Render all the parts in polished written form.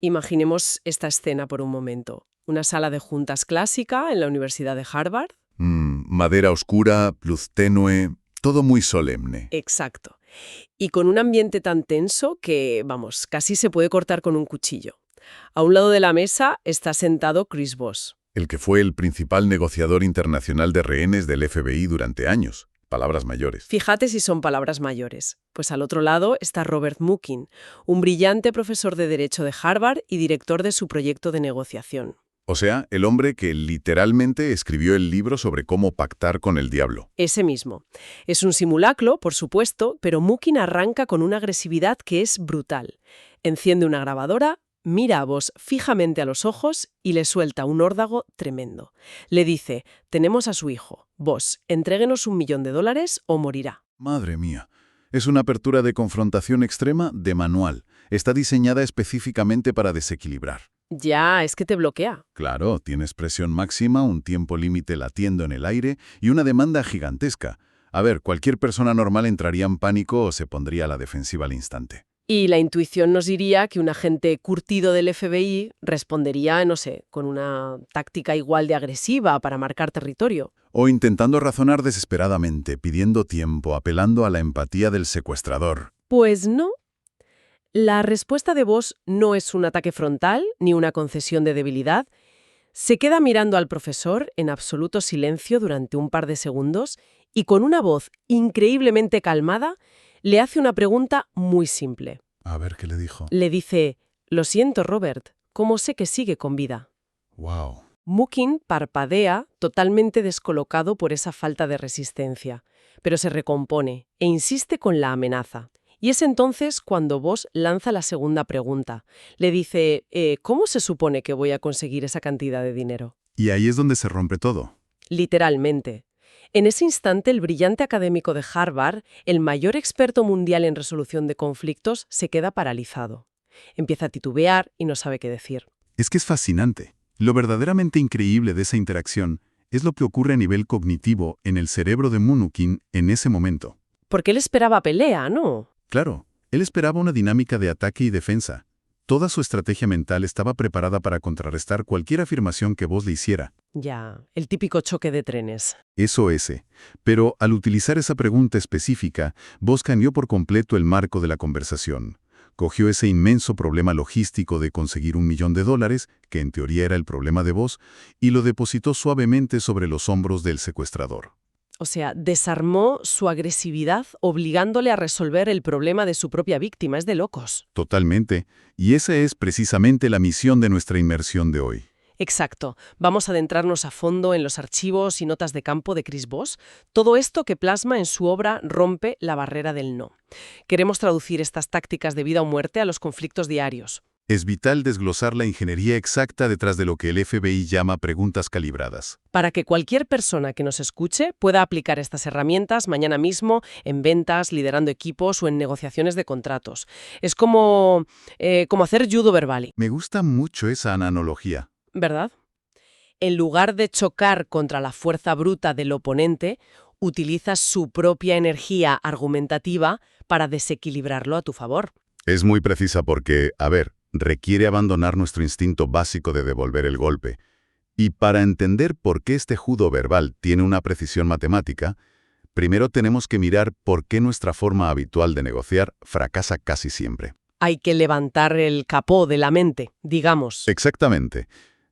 Imaginemos esta escena por un momento. Una sala de juntas clásica en la Universidad de Harvard. Madera oscura, luz tenue, todo muy solemne. Exacto. Y con un ambiente tan tenso que, vamos, casi se puede cortar con un cuchillo. A un lado de la mesa está sentado Chris Voss. El que fue el principal negociador internacional de rehenes del FBI durante años. Palabras mayores. Fíjate si son palabras mayores. Pues al otro lado está Robert Mukin, un brillante profesor de Derecho de Harvard y director de su proyecto de negociación. O sea, el hombre que literalmente escribió el libro sobre cómo pactar con el diablo. Ese mismo. Es un simulacro, por supuesto, pero Mukin arranca con una agresividad que es brutal. Enciende una grabadora, mira a Voss fijamente a los ojos y le suelta un órdago tremendo. Le dice, tenemos a su hijo. Voss, entréguenos $1 millón o morirá. Madre mía. Es una apertura de confrontación extrema de manual. Está diseñada específicamente para desequilibrar. Ya, es que te bloquea. Claro, tienes presión máxima, un tiempo límite latiendo en el aire y una demanda gigantesca. A ver, cualquier persona normal entraría en pánico o se pondría a la defensiva al instante. Y la intuición nos diría que un agente curtido del FBI respondería, no sé, con una táctica igual de agresiva para marcar territorio. O intentando razonar desesperadamente, pidiendo tiempo, apelando a la empatía del secuestrador. Pues no. La respuesta de Voss no es un ataque frontal ni una concesión de debilidad. Se queda mirando al profesor en absoluto silencio durante un par de segundos y con una voz increíblemente calmada le hace una pregunta muy simple. A ver qué le dijo. Le dice, lo siento, Robert, ¿cómo sé que sigue con vida? Wow. Mukin parpadea, totalmente descolocado por esa falta de resistencia, pero se recompone e insiste con la amenaza. Y es entonces cuando Voss lanza la segunda pregunta. Le dice, ¿cómo se supone que voy a conseguir esa cantidad de dinero? Y ahí es donde se rompe todo. Literalmente. En ese instante, el brillante académico de Harvard, el mayor experto mundial en resolución de conflictos, se queda paralizado. Empieza a titubear y no sabe qué decir. Es que es fascinante. Lo verdaderamente increíble de esa interacción es lo que ocurre a nivel cognitivo en el cerebro de Mukin en ese momento. Porque él esperaba pelea, ¿no? Claro, él esperaba una dinámica de ataque y defensa. Toda su estrategia mental estaba preparada para contrarrestar cualquier afirmación que Voss le hiciera. Ya, el típico choque de trenes. Eso ese. Pero al utilizar esa pregunta específica, Voss cambió por completo el marco de la conversación. Cogió ese inmenso problema logístico de conseguir $1 millón, que en teoría era el problema de Voss, y lo depositó suavemente sobre los hombros del secuestrador. O sea, desarmó su agresividad obligándole a resolver el problema de su propia víctima. Es de locos. Totalmente. Y esa es precisamente la misión de nuestra inmersión de hoy. Exacto. Vamos a adentrarnos a fondo en los archivos y notas de campo de Chris Voss. Todo esto que plasma en su obra Rompe la barrera del no. Queremos traducir estas tácticas de vida o muerte a los conflictos diarios. Es vital desglosar la ingeniería exacta detrás de lo que el FBI llama preguntas calibradas. Para que cualquier persona que nos escuche pueda aplicar estas herramientas mañana mismo en ventas, liderando equipos o en negociaciones de contratos. Es como hacer judo verbal. Me gusta mucho esa analogía. ¿Verdad? En lugar de chocar contra la fuerza bruta del oponente, utilizas su propia energía argumentativa para desequilibrarlo a tu favor. Es muy precisa porque, requiere abandonar nuestro instinto básico de devolver el golpe. Y para entender por qué este judo verbal tiene una precisión matemática, primero tenemos que mirar por qué nuestra forma habitual de negociar fracasa casi siempre. Hay que levantar el capó de la mente, digamos. Exactamente.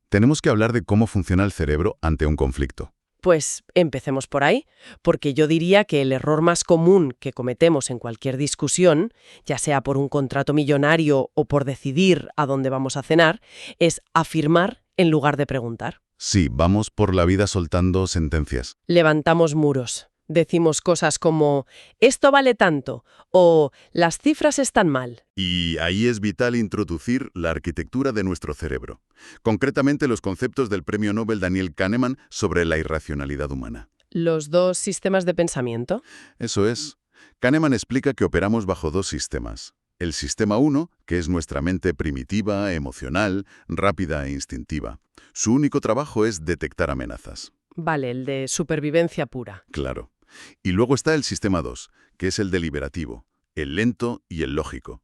Tenemos que hablar de cómo funciona el cerebro ante un conflicto. Pues empecemos por ahí, porque yo diría que el error más común que cometemos en cualquier discusión, ya sea por un contrato millonario o por decidir a dónde vamos a cenar, es afirmar en lugar de preguntar. Sí, vamos por la vida soltando sentencias. Levantamos muros. Decimos cosas como, esto vale tanto, o las cifras están mal. Y ahí es vital introducir la arquitectura de nuestro cerebro. Concretamente los conceptos del premio Nobel Daniel Kahneman sobre la irracionalidad humana. ¿Los dos sistemas de pensamiento? Eso es. Kahneman explica que operamos bajo dos sistemas. El sistema 1, que es nuestra mente primitiva, emocional, rápida e instintiva. Su único trabajo es detectar amenazas. Vale, el de supervivencia pura. Claro. Y luego está el sistema 2, que es el deliberativo, el lento y el lógico.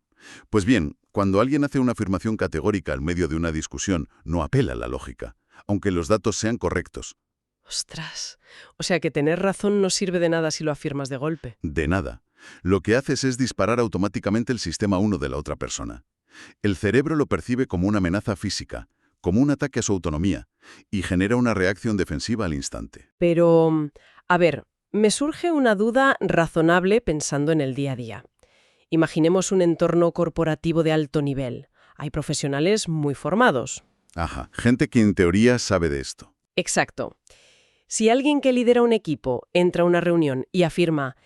Pues bien, cuando alguien hace una afirmación categórica en medio de una discusión, no apela a la lógica, aunque los datos sean correctos. Ostras. O sea que tener razón no sirve de nada si lo afirmas de golpe. De nada. Lo que haces es disparar automáticamente el sistema 1 de la otra persona. El cerebro lo percibe como una amenaza física, como un ataque a su autonomía, y genera una reacción defensiva al instante. Pero, a ver, me surge una duda razonable pensando en el día a día. Imaginemos un entorno corporativo de alto nivel. Hay profesionales muy formados. Ajá, gente que en teoría sabe de esto. Exacto. Si alguien que lidera un equipo entra a una reunión y afirma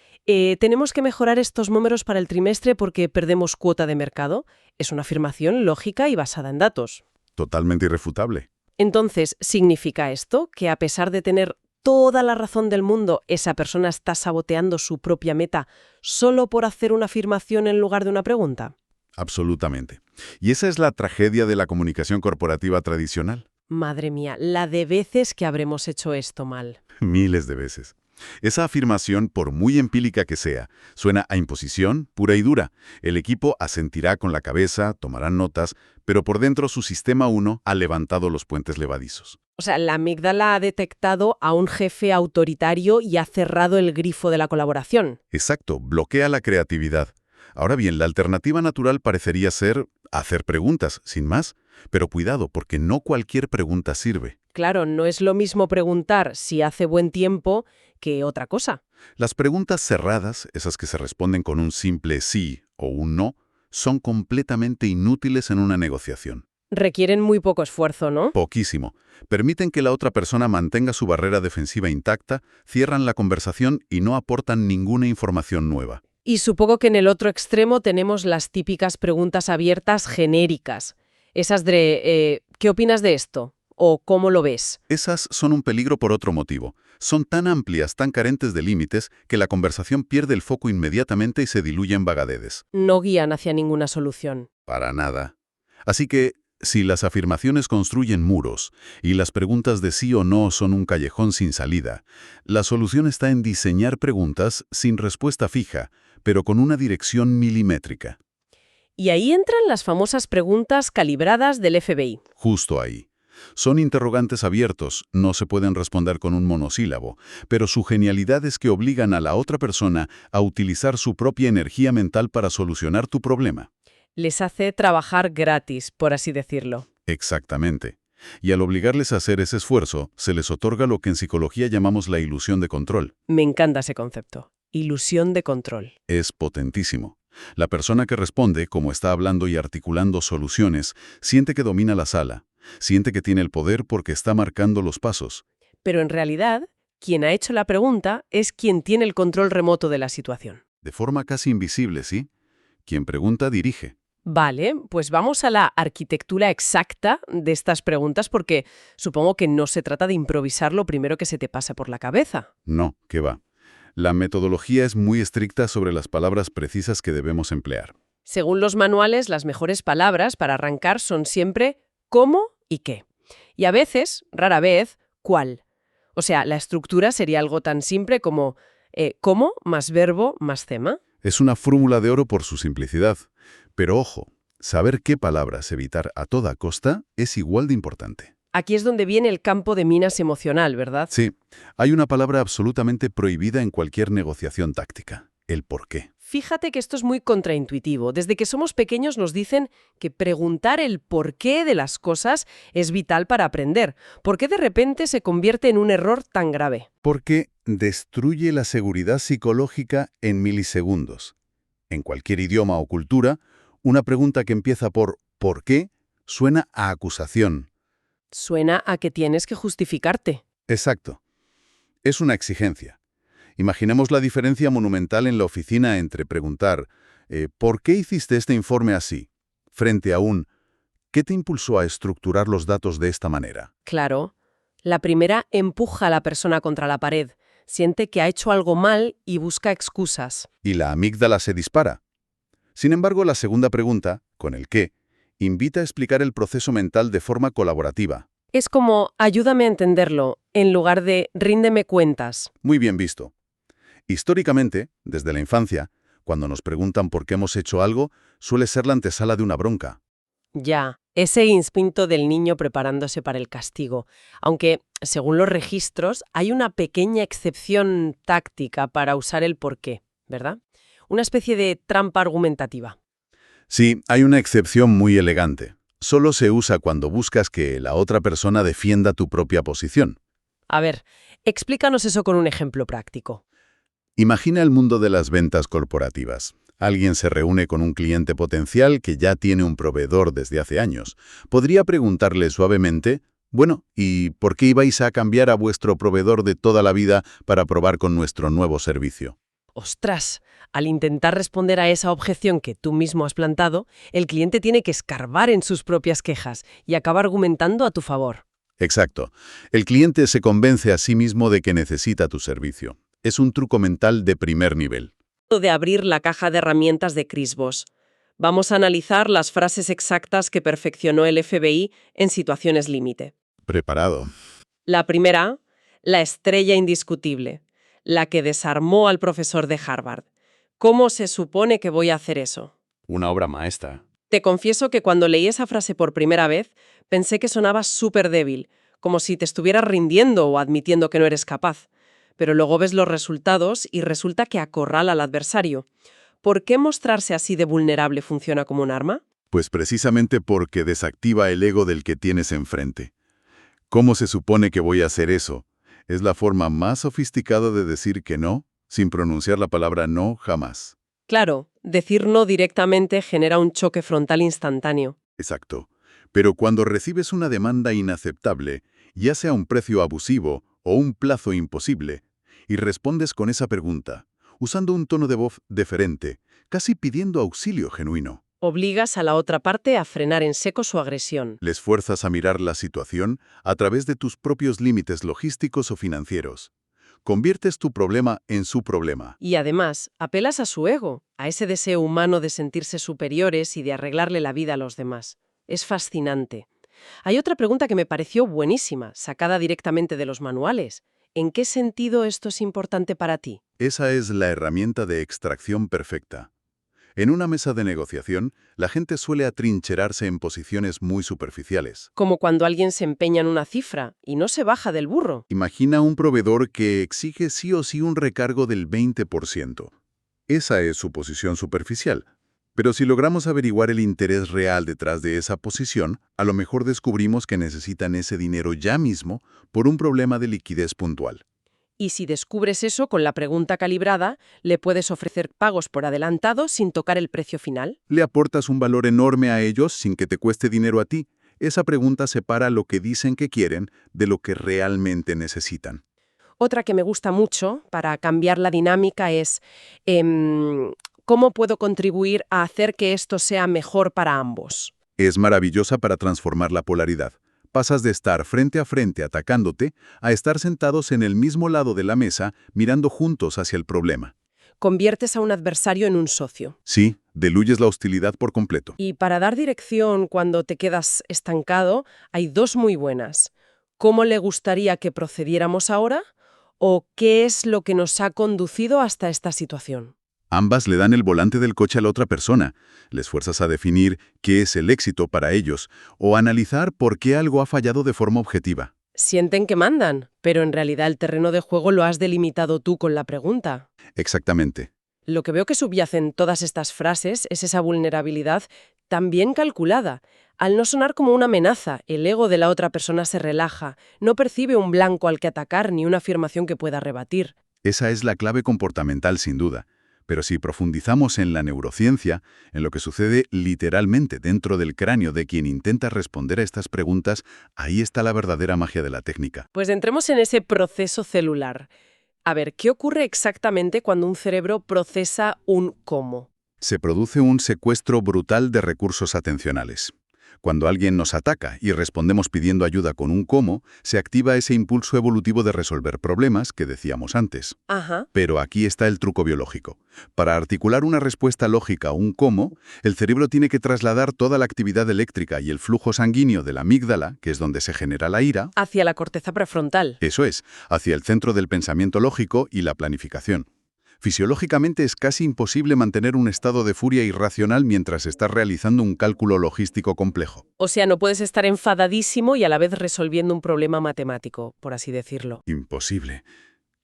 tenemos que mejorar estos números para el trimestre porque perdemos cuota de mercado, es una afirmación lógica y basada en datos. Totalmente irrefutable. Entonces, ¿significa esto que a pesar de tener toda la razón del mundo, esa persona está saboteando su propia meta solo por hacer una afirmación en lugar de una pregunta? Absolutamente. Y esa es la tragedia de la comunicación corporativa tradicional. Madre mía, la de veces que habremos hecho esto mal. Miles de veces. Esa afirmación, por muy empírica que sea, suena a imposición pura y dura. El equipo asentirá con la cabeza, tomarán notas, pero por dentro su sistema 1 ha levantado los puentes levadizos. O sea, la amígdala ha detectado a un jefe autoritario y ha cerrado el grifo de la colaboración. Exacto, bloquea la creatividad. Ahora bien, la alternativa natural parecería ser hacer preguntas, sin más. Pero cuidado, porque no cualquier pregunta sirve. Claro, no es lo mismo preguntar si hace buen tiempo que otra cosa. Las preguntas cerradas, esas que se responden con un simple sí o un no, son completamente inútiles en una negociación. Requieren muy poco esfuerzo, ¿no? Poquísimo. Permiten que la otra persona mantenga su barrera defensiva intacta, cierran la conversación y no aportan ninguna información nueva. Y supongo que en el otro extremo tenemos las típicas preguntas abiertas genéricas. Esas de ¿qué opinas de esto? ¿O cómo lo ves? Esas son un peligro por otro motivo. Son tan amplias, tan carentes de límites, que la conversación pierde el foco inmediatamente y se diluye en vagadedes. No guían hacia ninguna solución. Para nada. Así que, si las afirmaciones construyen muros y las preguntas de sí o no son un callejón sin salida, la solución está en diseñar preguntas sin respuesta fija, pero con una dirección milimétrica. Y ahí entran las famosas preguntas calibradas del FBI. Justo ahí. Son interrogantes abiertos, no se pueden responder con un monosílabo, pero su genialidad es que obligan a la otra persona a utilizar su propia energía mental para solucionar tu problema. Les hace trabajar gratis, por así decirlo. Exactamente. Y al obligarles a hacer ese esfuerzo, se les otorga lo que en psicología llamamos la ilusión de control. Me encanta ese concepto. Ilusión de control. Es potentísimo. La persona que responde, como está hablando y articulando soluciones, siente que domina la sala, siente que tiene el poder porque está marcando los pasos. Pero en realidad, quien ha hecho la pregunta es quien tiene el control remoto de la situación. De forma casi invisible, ¿sí? Quien pregunta, dirige. Vale, pues vamos a la arquitectura exacta de estas preguntas porque supongo que no se trata de improvisar lo primero que se te pase por la cabeza. No, ¿qué va? La metodología es muy estricta sobre las palabras precisas que debemos emplear. Según los manuales, las mejores palabras para arrancar son siempre cómo y qué. Y a veces, rara vez, cuál. O sea, la estructura sería algo tan simple como cómo más verbo más tema. Es una fórmula de oro por su simplicidad. Pero ojo, saber qué palabras evitar a toda costa es igual de importante. Aquí es donde viene el campo de minas emocional, ¿verdad? Sí, hay una palabra absolutamente prohibida en cualquier negociación táctica: el por qué. Fíjate que esto es muy contraintuitivo. Desde que somos pequeños nos dicen que preguntar el porqué de las cosas es vital para aprender. ¿Por qué de repente se convierte en un error tan grave? Porque destruye la seguridad psicológica en milisegundos. En cualquier idioma o cultura, una pregunta que empieza por ¿por qué? Suena a acusación. Suena a que tienes que justificarte. Exacto. Es una exigencia. Imaginemos la diferencia monumental en la oficina entre preguntar ¿por qué hiciste este informe así? Frente a un ¿qué te impulsó a estructurar los datos de esta manera? Claro. La primera empuja a la persona contra la pared, siente que ha hecho algo mal y busca excusas. Y la amígdala se dispara. Sin embargo, la segunda pregunta, con el qué, invita a explicar el proceso mental de forma colaborativa. Es como ayúdame a entenderlo, en lugar de ríndeme cuentas. Muy bien visto. Históricamente, desde la infancia, Cuando nos preguntan por qué hemos hecho algo, suele ser la antesala de una bronca. Ya, ese instinto del niño preparándose para el castigo. Aunque, según los registros, hay una pequeña excepción táctica para usar el porqué, ¿verdad? Una especie de trampa argumentativa. Sí, hay una excepción muy elegante. Solo se usa cuando buscas que la otra persona defienda tu propia posición. A ver, explícanos eso con un ejemplo práctico. Imagina el mundo de las ventas corporativas. Alguien se reúne con un cliente potencial que ya tiene un proveedor desde hace años. Podría preguntarle suavemente, bueno, ¿y por qué ibais a cambiar a vuestro proveedor de toda la vida para probar con nuestro nuevo servicio? Ostras, al intentar responder a esa objeción que tú mismo has plantado, el cliente tiene que escarbar en sus propias quejas y acaba argumentando a tu favor. Exacto. El cliente se convence a sí mismo de que necesita tu servicio. Es un truco mental de primer nivel. De abrir la caja de herramientas de Chris Voss. Vamos a analizar las frases exactas que perfeccionó el FBI en situaciones límite. Preparado. La primera, la estrella indiscutible, la que desarmó al profesor de Harvard. ¿Cómo se supone que voy a hacer eso? Una obra maestra. Te confieso que cuando leí esa frase por primera vez, pensé que sonaba súper débil, como si te estuvieras rindiendo o admitiendo que no eres capaz. Pero luego ves los resultados y resulta que acorrala al adversario. ¿Por qué mostrarse así de vulnerable funciona como un arma? Pues precisamente porque desactiva el ego del que tienes enfrente. ¿Cómo se supone que voy a hacer eso? Es la forma más sofisticada de decir que no, sin pronunciar la palabra no jamás. Claro, decir no directamente genera un choque frontal instantáneo. Exacto. Pero cuando recibes una demanda inaceptable, ya sea un precio abusivo o un plazo imposible, y respondes con esa pregunta, usando un tono de voz deferente, casi pidiendo auxilio genuino. Obligas a la otra parte a frenar en seco su agresión. Les fuerzas a mirar la situación a través de tus propios límites logísticos o financieros. Conviertes tu problema en su problema. Y además, apelas a su ego, a ese deseo humano de sentirse superiores y de arreglarle la vida a los demás. Es fascinante. Hay otra pregunta que me pareció buenísima, sacada directamente de los manuales. ¿En qué sentido esto es importante para ti? Esa es la herramienta de extracción perfecta. En una mesa de negociación, la gente suele atrincherarse en posiciones muy superficiales. Como cuando alguien se empeña en una cifra y no se baja del burro. Imagina un proveedor que exige sí o sí un recargo del 20%. Esa es su posición superficial. Pero si logramos averiguar el interés real detrás de esa posición, a lo mejor descubrimos que necesitan ese dinero ya mismo por un problema de liquidez puntual. Y si descubres eso con la pregunta calibrada, le puedes ofrecer pagos por adelantado sin tocar el precio final. Le aportas un valor enorme a ellos sin que te cueste dinero a ti. Esa pregunta separa lo que dicen que quieren de lo que realmente necesitan. Otra que me gusta mucho para cambiar la dinámica es ¿cómo puedo contribuir a hacer que esto sea mejor para ambos? Es maravillosa para transformar la polaridad. Pasas de estar frente a frente atacándote a estar sentados en el mismo lado de la mesa mirando juntos hacia el problema. Conviertes a un adversario en un socio. Sí, diluyes la hostilidad por completo. Y para dar dirección cuando te quedas estancado, hay dos muy buenas. ¿Cómo le gustaría que procediéramos ahora? ¿O qué es lo que nos ha conducido hasta esta situación? Ambas le dan el volante del coche a la otra persona. Les fuerzas a definir qué es el éxito para ellos o analizar por qué algo ha fallado de forma objetiva. Sienten que mandan, pero en realidad el terreno de juego lo has delimitado tú con la pregunta. Exactamente. Lo que veo que subyace en todas estas frases es esa vulnerabilidad tan bien calculada. Al no sonar como una amenaza, el ego de la otra persona se relaja, no percibe un blanco al que atacar ni una afirmación que pueda rebatir. Esa es la clave comportamental sin duda. Pero si profundizamos en la neurociencia, en lo que sucede literalmente dentro del cráneo de quien intenta responder a estas preguntas, ahí está la verdadera magia de la técnica. Pues entremos en ese proceso celular. A ver, ¿qué ocurre exactamente cuando un cerebro procesa un cómo? Se produce un secuestro brutal de recursos atencionales. Cuando alguien nos ataca y respondemos pidiendo ayuda con un cómo, se activa ese impulso evolutivo de resolver problemas que decíamos antes. Ajá. Pero aquí está el truco biológico. Para articular una respuesta lógica a un cómo, el cerebro tiene que trasladar toda la actividad eléctrica y el flujo sanguíneo de la amígdala, que es donde se genera la ira, Hacia la corteza prefrontal. eso es, hacia el centro del pensamiento lógico y la planificación. Fisiológicamente es casi imposible mantener un estado de furia irracional mientras estás realizando un cálculo logístico complejo. O sea, no puedes estar enfadadísimo y a la vez resolviendo un problema matemático, por así decirlo. Imposible.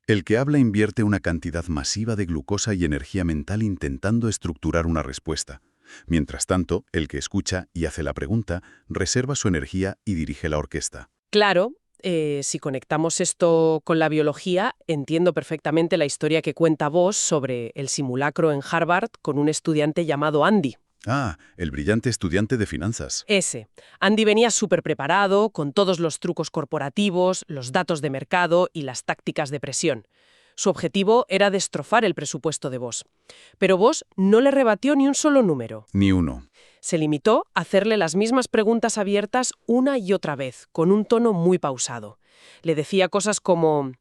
El que habla invierte una cantidad masiva de glucosa y energía mental intentando estructurar una respuesta. Mientras tanto, el que escucha y hace la pregunta reserva su energía y dirige la orquesta. Claro, si conectamos esto con la biología, entiendo perfectamente la historia que cuenta Boss sobre el simulacro en Harvard con un estudiante llamado Andy. Ah, el brillante estudiante de finanzas. Ese. Andy venía súper preparado, con todos los trucos corporativos, los datos de mercado y las tácticas de presión. Su objetivo era destrozar el presupuesto de Boss. Pero Boss no le rebatió ni un solo número. Ni uno. Se limitó a hacerle las mismas preguntas abiertas una y otra vez, con un tono muy pausado. Le decía cosas como: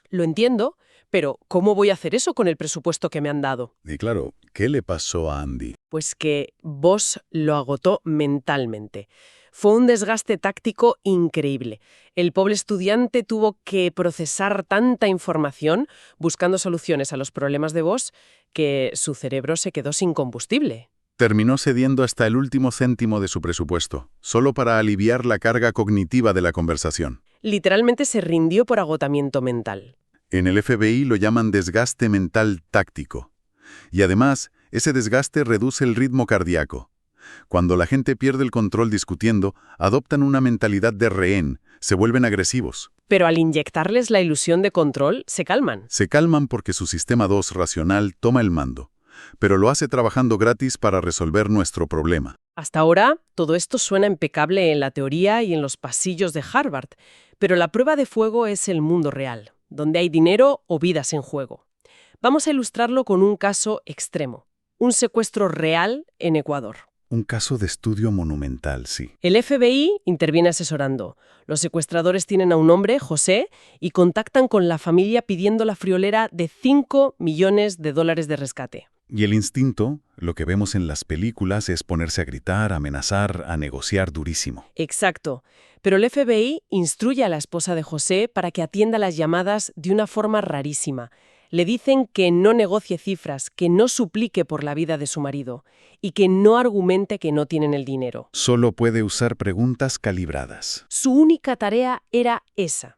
lo entiendo, pero ¿cómo voy a hacer eso con el presupuesto que me han dado? Y claro, ¿qué le pasó a Andy? Pues que Boss lo agotó mentalmente. Fue un desgaste táctico increíble. El pobre estudiante tuvo que procesar tanta información buscando soluciones a los problemas de Boss que su cerebro se quedó sin combustible. Terminó cediendo hasta el último céntimo de su presupuesto, solo para aliviar la carga cognitiva de la conversación. Literalmente se rindió por agotamiento mental. En el FBI lo llaman desgaste mental táctico. Y además, ese desgaste reduce el ritmo cardíaco. Cuando la gente pierde el control discutiendo, adoptan una mentalidad de rehén, se vuelven agresivos. Pero al inyectarles la ilusión de control, se calman. Se calman porque su sistema 2 racional toma el mando, pero lo hace trabajando gratis para resolver nuestro problema. Hasta ahora, todo esto suena impecable en la teoría y en los pasillos de Harvard, pero la prueba de fuego es el mundo real, donde hay dinero o vidas en juego. Vamos a ilustrarlo con un caso extremo, un secuestro real en Ecuador. Un caso de estudio monumental, sí. El FBI interviene asesorando. Los secuestradores tienen a un hombre, José, y contactan con la familia pidiendo la friolera de $5 millones de rescate. Y el instinto, lo que vemos en las películas, es ponerse a gritar, a amenazar, a negociar durísimo. Exacto. Pero el FBI instruye a la esposa de José para que atienda las llamadas de una forma rarísima. Le dicen que no negocie cifras, que no suplique por la vida de su marido y que no argumente que no tienen el dinero. Solo puede usar preguntas calibradas. Su única tarea era esa.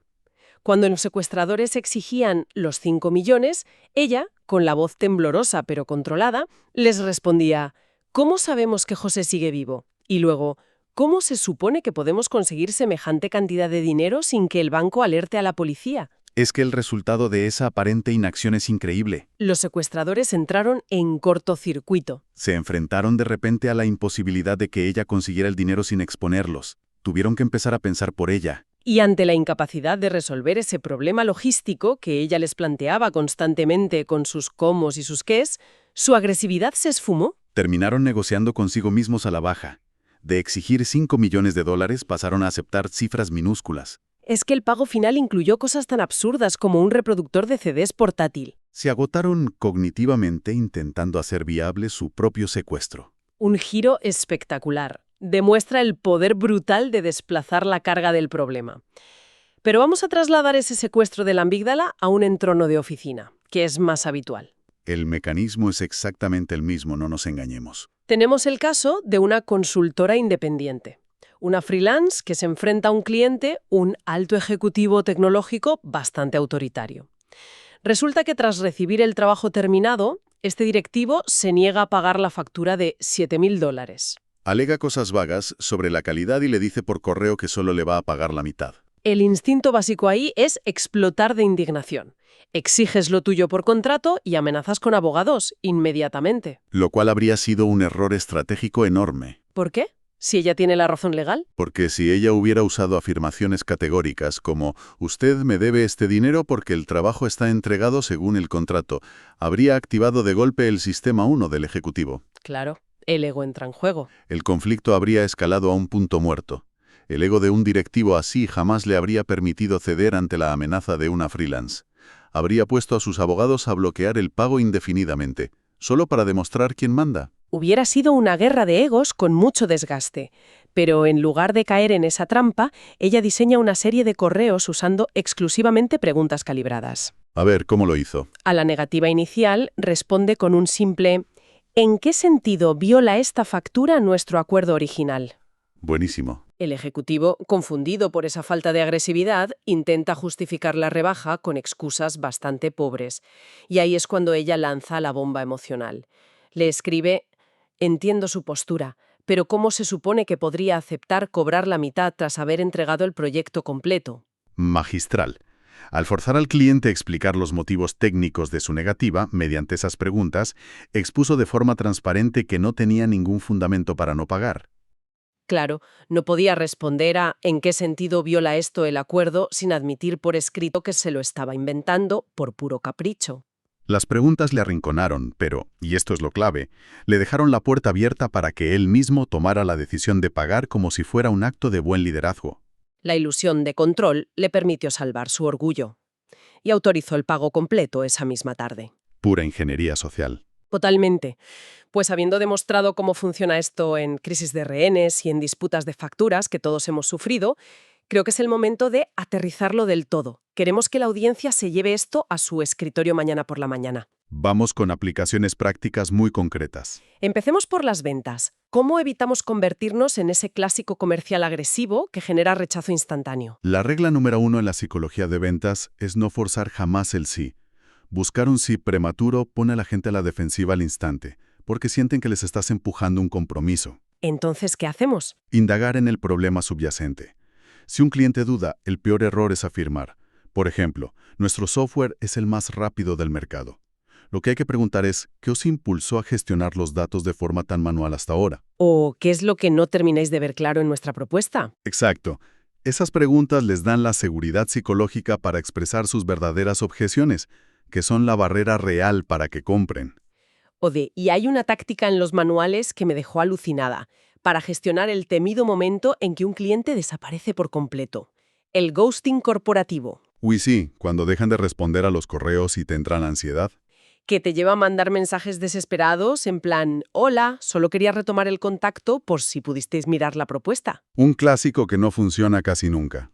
Cuando los secuestradores exigían los 5 millones, ella, con la voz temblorosa pero controlada, les respondía: ¿cómo sabemos que José sigue vivo? Y luego, ¿cómo se supone que podemos conseguir semejante cantidad de dinero sin que el banco alerte a la policía? Es que el resultado de esa aparente inacción es increíble. Los secuestradores entraron en cortocircuito. Se enfrentaron de repente a la imposibilidad de que ella consiguiera el dinero sin exponerlos. Tuvieron que empezar a pensar por ella. Y ante la incapacidad de resolver ese problema logístico que ella les planteaba constantemente con sus cómo y sus qués, su agresividad se esfumó. Terminaron negociando consigo mismos a la baja. De exigir $5 millones pasaron a aceptar cifras minúsculas. Es que el pago final incluyó cosas tan absurdas como un reproductor de CDs portátil. Se agotaron cognitivamente intentando hacer viable su propio secuestro. Un giro espectacular. Demuestra el poder brutal de desplazar la carga del problema. Pero vamos a trasladar ese secuestro de la amígdala a un entorno de oficina, que es más habitual. El mecanismo es exactamente el mismo, no nos engañemos. Tenemos el caso de una consultora independiente. Una freelance que se enfrenta a un cliente, un alto ejecutivo tecnológico bastante autoritario. Resulta que tras recibir el trabajo terminado, este directivo se niega a pagar la factura de $7.000. Alega cosas vagas sobre la calidad y le dice por correo que solo le va a pagar la mitad. El instinto básico ahí es explotar de indignación. Exiges lo tuyo por contrato y amenazas con abogados inmediatamente. Lo cual habría sido un error estratégico enorme. ¿Por qué? Si ella tiene la razón legal. Porque si ella hubiera usado afirmaciones categóricas como «usted me debe este dinero porque el trabajo está entregado según el contrato», habría activado de golpe el sistema 1 del Ejecutivo. Claro, el ego entra en juego. El conflicto habría escalado a un punto muerto. El ego de un directivo así jamás le habría permitido ceder ante la amenaza de una freelance. Habría puesto a sus abogados a bloquear el pago indefinidamente, solo para demostrar quién manda. Hubiera sido una guerra de egos con mucho desgaste, pero en lugar de caer en esa trampa, ella diseña una serie de correos usando exclusivamente preguntas calibradas. A ver, ¿cómo lo hizo? A la negativa inicial responde con un simple ¿en qué sentido viola esta factura nuestro acuerdo original? Buenísimo. El ejecutivo, confundido por esa falta de agresividad, intenta justificar la rebaja con excusas bastante pobres. Y ahí es cuando ella lanza la bomba emocional. Le escribe, entiendo su postura, pero ¿cómo se supone que podría aceptar cobrar la mitad tras haber entregado el proyecto completo? Magistral. Al forzar al cliente a explicar los motivos técnicos de su negativa, mediante esas preguntas, expuso de forma transparente que no tenía ningún fundamento para no pagar. Claro, no podía responder a ¿en qué sentido viola esto el acuerdo sin admitir por escrito que se lo estaba inventando por puro capricho? Las preguntas le arrinconaron, pero, y esto es lo clave, le dejaron la puerta abierta para que él mismo tomara la decisión de pagar como si fuera un acto de buen liderazgo. La ilusión de control le permitió salvar su orgullo y autorizó el pago completo esa misma tarde. Pura ingeniería social. Totalmente. Pues habiendo demostrado cómo funciona esto en crisis de rehenes y en disputas de facturas que todos hemos sufrido, creo que es el momento de aterrizarlo del todo. Queremos que la audiencia se lleve esto a su escritorio mañana por la mañana. Vamos con aplicaciones prácticas muy concretas. Empecemos por las ventas. ¿Cómo evitamos convertirnos en ese clásico comercial agresivo que genera rechazo instantáneo? La regla número 1 en la psicología de ventas es no forzar jamás el sí. Buscar un sí prematuro pone a la gente a la defensiva al instante, porque sienten que les estás empujando un compromiso. Entonces, ¿qué hacemos? Indagar en el problema subyacente. Si un cliente duda, el peor error es afirmar. Por ejemplo, nuestro software es el más rápido del mercado. Lo que hay que preguntar es, ¿qué os impulsó a gestionar los datos de forma tan manual hasta ahora? ¿O qué es lo que no termináis de ver claro en nuestra propuesta? Exacto. Esas preguntas les dan la seguridad psicológica para expresar sus verdaderas objeciones, que son la barrera real para que compren. Y hay una táctica en los manuales que me dejó alucinada, para gestionar el temido momento en que un cliente desaparece por completo. El ghosting corporativo, Uy, sí, cuando dejan de responder a los correos y te entran ansiedad. que te lleva a mandar mensajes desesperados en plan, hola, solo quería retomar el contacto por si pudisteis mirar la propuesta. Un clásico que no funciona casi nunca.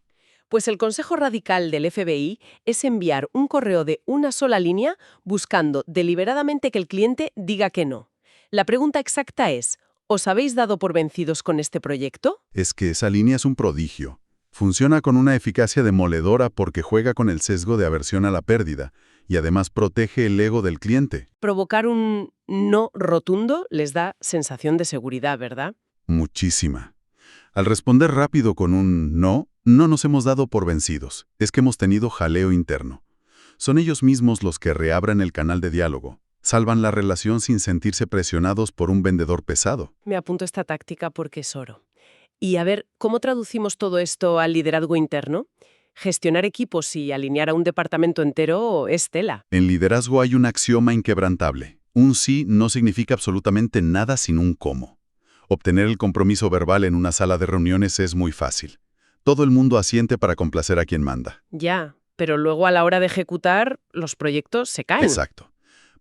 Pues el consejo radical del FBI es enviar un correo de una sola línea buscando deliberadamente que el cliente diga que no. La pregunta exacta es, ¿os habéis dado por vencidos con este proyecto? Es que esa línea es un prodigio. Funciona con una eficacia demoledora porque juega con el sesgo de aversión a la pérdida y además protege el ego del cliente. Provocar un no rotundo les da sensación de seguridad, ¿verdad? Muchísima. Al responder rápido con un no, no nos hemos dado por vencidos. Es que hemos tenido jaleo interno. Son ellos mismos los que reabran el canal de diálogo. Salvan la relación sin sentirse presionados por un vendedor pesado. Me apunto esta táctica porque es oro. Y a ver, ¿cómo traducimos todo esto al liderazgo interno? Gestionar equipos y alinear a un departamento entero es tela. En liderazgo hay un axioma inquebrantable. Un sí no significa absolutamente nada sin un cómo. Obtener el compromiso verbal en una sala de reuniones es muy fácil. Todo el mundo asiente para complacer a quien manda. Ya, pero luego a la hora de ejecutar, los proyectos se caen. Exacto.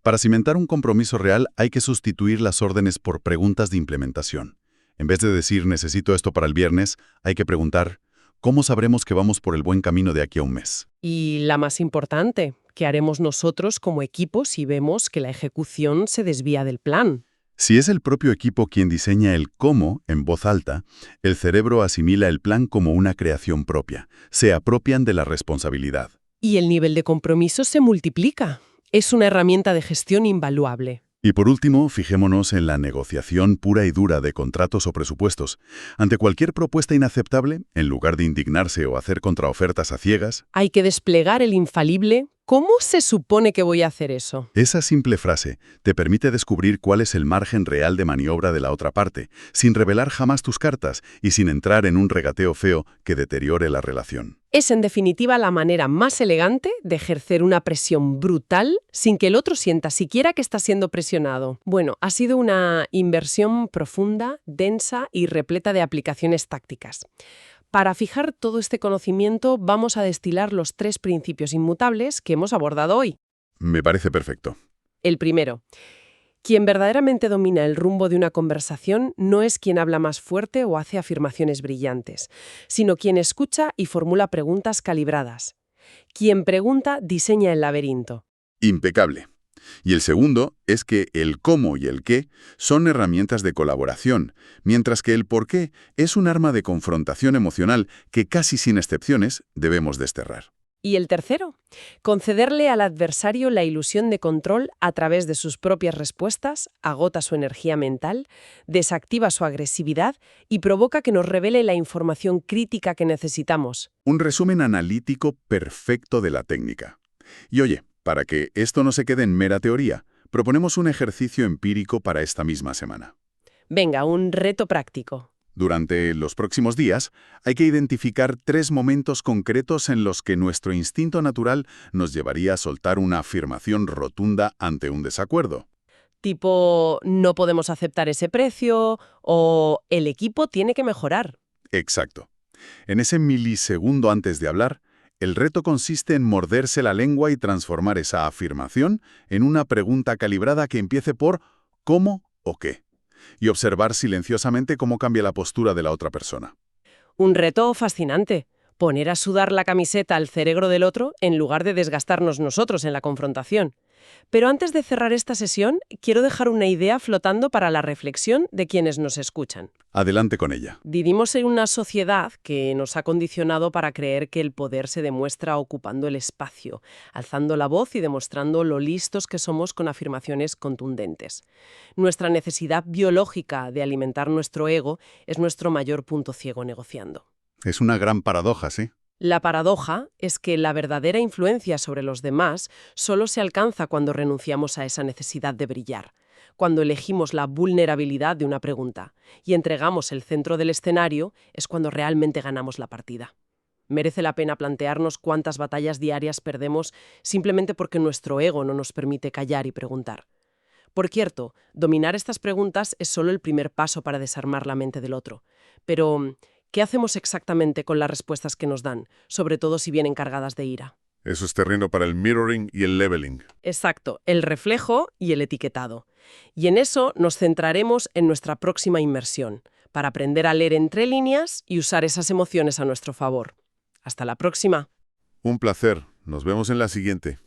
Para cimentar un compromiso real hay que sustituir las órdenes por preguntas de implementación. En vez de decir necesito esto para el viernes, hay que preguntar ¿cómo sabremos que vamos por el buen camino de aquí a un mes? Y la más importante, ¿qué haremos nosotros como equipo si vemos que la ejecución se desvía del plan? Si es el propio equipo quien diseña el cómo en voz alta, el cerebro asimila el plan como una creación propia. Se apropian de la responsabilidad. Y el nivel de compromiso se multiplica. Es una herramienta de gestión invaluable. Y por último, fijémonos en la negociación pura y dura de contratos o presupuestos. Ante cualquier propuesta inaceptable, en lugar de indignarse o hacer contraofertas a ciegas, Hay que desplegar el infalible. ¿Cómo se supone que voy a hacer eso? esa simple frase te permite descubrir cuál es el margen real de maniobra de la otra parte, sin revelar jamás tus cartas y sin entrar en un regateo feo que deteriore la relación. Es en definitiva la manera más elegante de ejercer una presión brutal sin que el otro sienta siquiera que está siendo presionado. Bueno, ha sido una inversión profunda, densa y repleta de aplicaciones tácticas. Para fijar todo este conocimiento vamos a destilar los 3 principios inmutables que hemos abordado hoy. Me parece perfecto. El primero, quien verdaderamente domina el rumbo de una conversación no es quien habla más fuerte o hace afirmaciones brillantes, sino quien escucha y formula preguntas calibradas. Quien pregunta diseña el laberinto. Impecable. Y el segundo es que el cómo y el qué son herramientas de colaboración, mientras que el por qué es un arma de confrontación emocional que casi sin excepciones debemos desterrar. Y el tercero, concederle al adversario la ilusión de control a través de sus propias respuestas, agota su energía mental, desactiva su agresividad y provoca que nos revele la información crítica que necesitamos. Un resumen analítico perfecto de la técnica. Y oye, para que esto no se quede en mera teoría, proponemos un ejercicio empírico para esta misma semana. Venga, un reto práctico. Durante los próximos días, hay que identificar 3 momentos concretos en los que nuestro instinto natural nos llevaría a soltar una afirmación rotunda ante un desacuerdo. Tipo, no podemos aceptar ese precio o el equipo tiene que mejorar. Exacto. En ese milisegundo antes de hablar, el reto consiste en morderse la lengua y transformar esa afirmación en una pregunta calibrada que empiece por ¿cómo o qué? Y observar silenciosamente cómo cambia la postura de la otra persona. Un reto fascinante. Poner a sudar la camiseta al cerebro del otro en lugar de desgastarnos nosotros en la confrontación. Pero antes de cerrar esta sesión, quiero dejar una idea flotando para la reflexión de quienes nos escuchan. Adelante con ella. Vivimos en una sociedad que nos ha condicionado para creer que el poder se demuestra ocupando el espacio, alzando la voz y demostrando lo listos que somos con afirmaciones contundentes. Nuestra necesidad biológica de alimentar nuestro ego es nuestro mayor punto ciego negociando. Es una gran paradoja, ¿sí? La paradoja es que la verdadera influencia sobre los demás solo se alcanza cuando renunciamos a esa necesidad de brillar, cuando elegimos la vulnerabilidad de una pregunta y entregamos el centro del escenario, es cuando realmente ganamos la partida. Merece la pena plantearnos cuántas batallas diarias perdemos simplemente porque nuestro ego no nos permite callar y preguntar. Por cierto, dominar estas preguntas es solo el primer paso para desarmar la mente del otro. Pero ¿qué hacemos exactamente con las respuestas que nos dan, sobre todo si vienen cargadas de ira? Eso es terreno para el mirroring y el leveling. Exacto, el reflejo y el etiquetado. Y en eso nos centraremos en nuestra próxima inmersión, para aprender a leer entre líneas y usar esas emociones a nuestro favor. Hasta la próxima. Un placer. Nos vemos en la siguiente.